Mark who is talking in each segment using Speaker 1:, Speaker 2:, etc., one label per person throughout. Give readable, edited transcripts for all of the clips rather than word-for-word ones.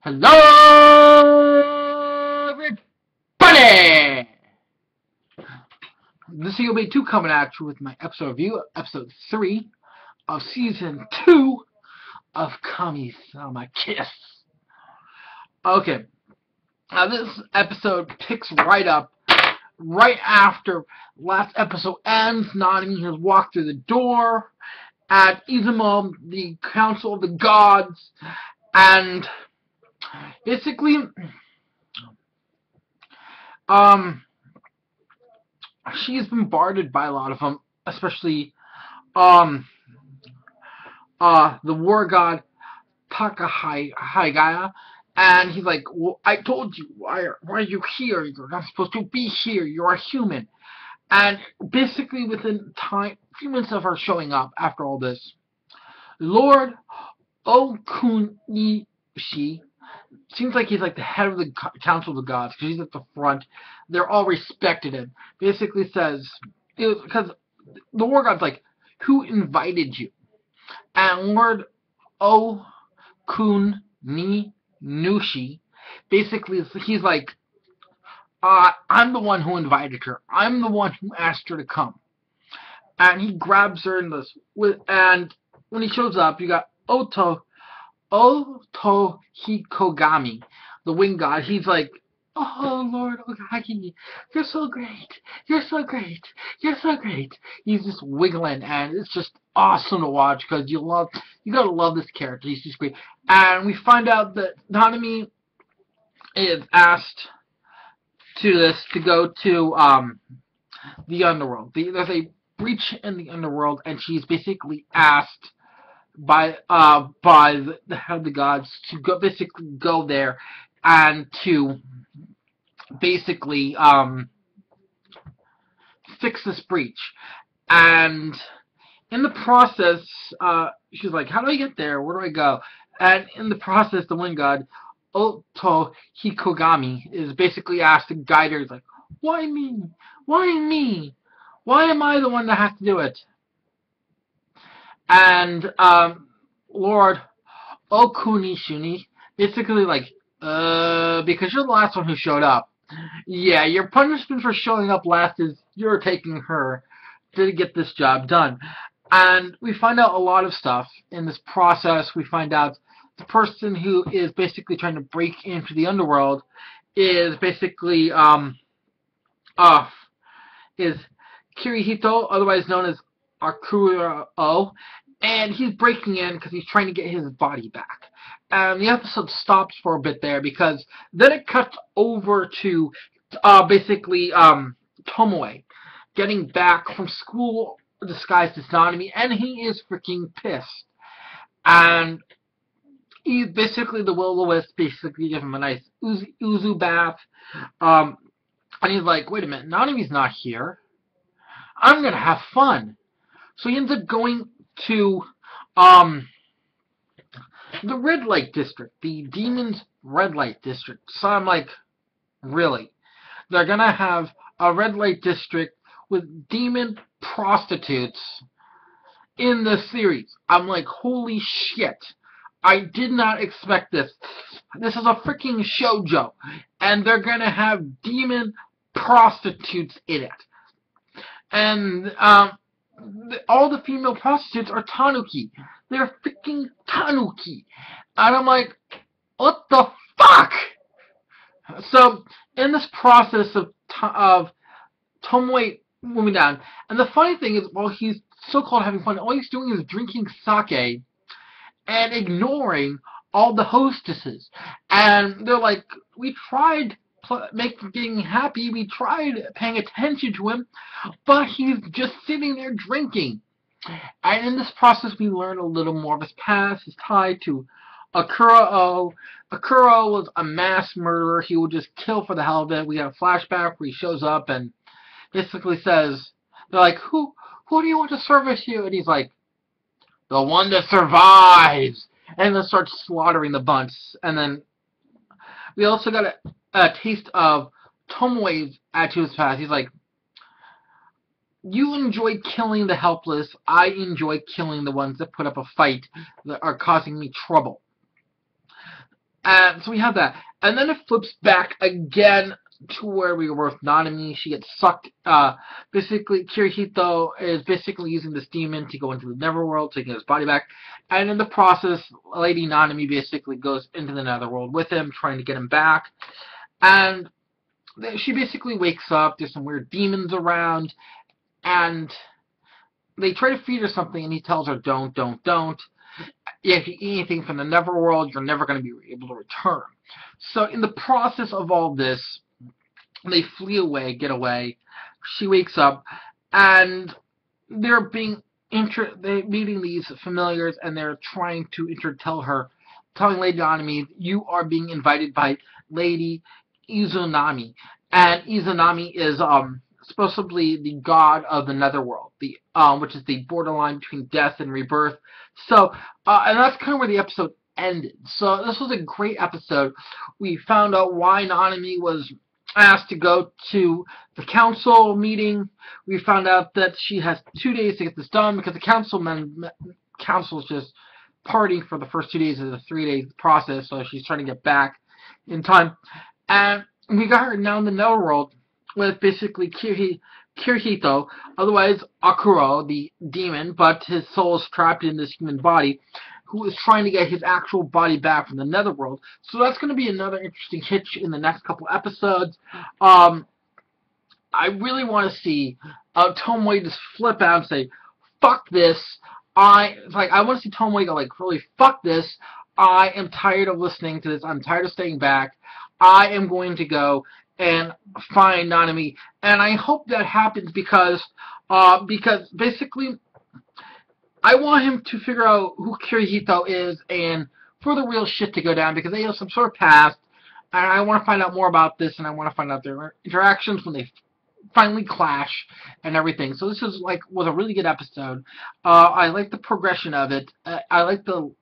Speaker 1: Hello, everybody! This is UB2 coming at you with my episode review, episode 3 of season 2 of Kamisama Kiss. Okay, now this episode picks right up, right after last episode ends. Nanami has walked through the door at Izumo, the Council of the Gods, and basically, she's bombarded by a lot of them, especially, the war god Takahigaya, and he's like, well, I told you, why are you here? You're not supposed to be here, you're a human. And basically, within time, a few minutes of her showing up after all this, Lord Okunishi seems like he's like the head of the Council of the Gods, because he's at the front. They're all respected him. Basically says, because the war god's like, who invited you? And Lord Okuninushi, basically, he's like, I'm the one who invited her. I'm the one who asked her to come. And he grabs her in this, and when he shows up, you got Otohikogami, the wind god. He's like, oh, Lord Okagi, you're so great. You're so great. You're so great. He's just wiggling, and it's just awesome to watch, because you gotta love this character. He's just great. And we find out that Nanami is asked to go to the underworld. There's a breach in the underworld, and she's basically asked by the head of the gods to basically go there and to basically fix this breach. And in the process, she's like, how do I get there? Where do I go? And in the process, the wind god Oto Hikogami is basically asked to guide her. He's like, why me? Why me? Why am I the one that has to do it? And Lord Okunishuni basically like, because you're the last one who showed up. Yeah, your punishment for showing up last is you're taking her to get this job done. And we find out a lot of stuff in this process. We find out the person who is basically trying to break into the underworld is basically is Kirihito, otherwise known as Akuro, and he's breaking in because he's trying to get his body back. And the episode stops for a bit there, because then it cuts over to basically Tomoe getting back from school disguised as Nanami, and he is freaking pissed. And he basically, the will-o-wisp basically give him a nice uzu bath, and he's like, wait a minute, Nanami's not here. I'm gonna have fun. So he ends up going to the red light district, the Demon's red light district. So I'm like, really? They're gonna have a red light district with demon prostitutes in the series. I'm like, holy shit. I did not expect this. This is a freaking shoujo, and they're gonna have demon prostitutes in it. And all the female prostitutes are tanuki. They're freaking tanuki. And I'm like, what the fuck? So, in this process of Tomoe moving down, and the funny thing is, while he's so-called having fun, all he's doing is drinking sake and ignoring all the hostesses. And they're like, we tried getting happy, we tried paying attention to him, but he's just sitting there drinking. And in this process, we learn a little more of his past. His tie to Akuro. Akuro was a mass murderer. He would just kill for the hell of it. We got a flashback where he shows up and basically says, they're like, who do you want to service you? And he's like, the one that survives. And then starts slaughtering the bunch. And then we also got a taste of Tomoe's attitude past. He's like, you enjoy killing the helpless. I enjoy killing the ones that put up a fight that are causing me trouble. And so we have that. And then it flips back again to where we were with Nanami. She gets sucked. Basically, Kirihito is basically using this demon to go into the Neverworld, taking his body back. And in the process, Lady Nanami basically goes into the Netherworld with him, trying to get him back. And she basically wakes up. There's some weird demons around. And they try to feed her something, and he tells her, don't. If you eat anything from the Neverworld, you're never going to be able to return. So in the process of all this, they flee away, get away. She wakes up, and they're meeting these familiars, and they're trying to telling Lady Nanami, you are being invited by Lady Izunami. And Izunami is supposedly the god of the Netherworld, which is the borderline between death and rebirth. So, and that's kind of where the episode ended. So this was a great episode. We found out why Nanami was asked to go to the council meeting. We found out that she has 2 days to get this done because the council's just partying for the first 2 days of the 3-day process, so she's trying to get back in time. And we got her now in the Netherworld with basically Kirihito, otherwise Akuro, the demon, but his soul is trapped in this human body, who is trying to get his actual body back from the Netherworld. So that's going to be another interesting hitch in the next couple episodes. I really want to see Tomoe just flip out and say, fuck this. I want to see Tomoe go like, really, fuck this. I am tired of listening to this. I'm tired of staying back. I am going to go and find Nanami. And I hope that happens because basically I want him to figure out who Kirihito is and for the real shit to go down, because they have some sort of past, and I want to find out more about this, and I want to find out their interactions when they finally clash and everything. So this was a really good episode. I like the progression of it. I like the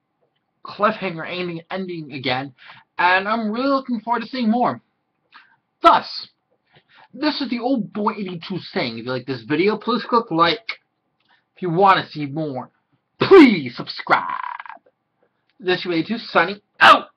Speaker 1: cliffhanger ending again, and I'm really looking forward to seeing more. Thus, this is the old boy 82 saying, if you like this video, please click like. If you want to see more, please subscribe. This is 82 signing out.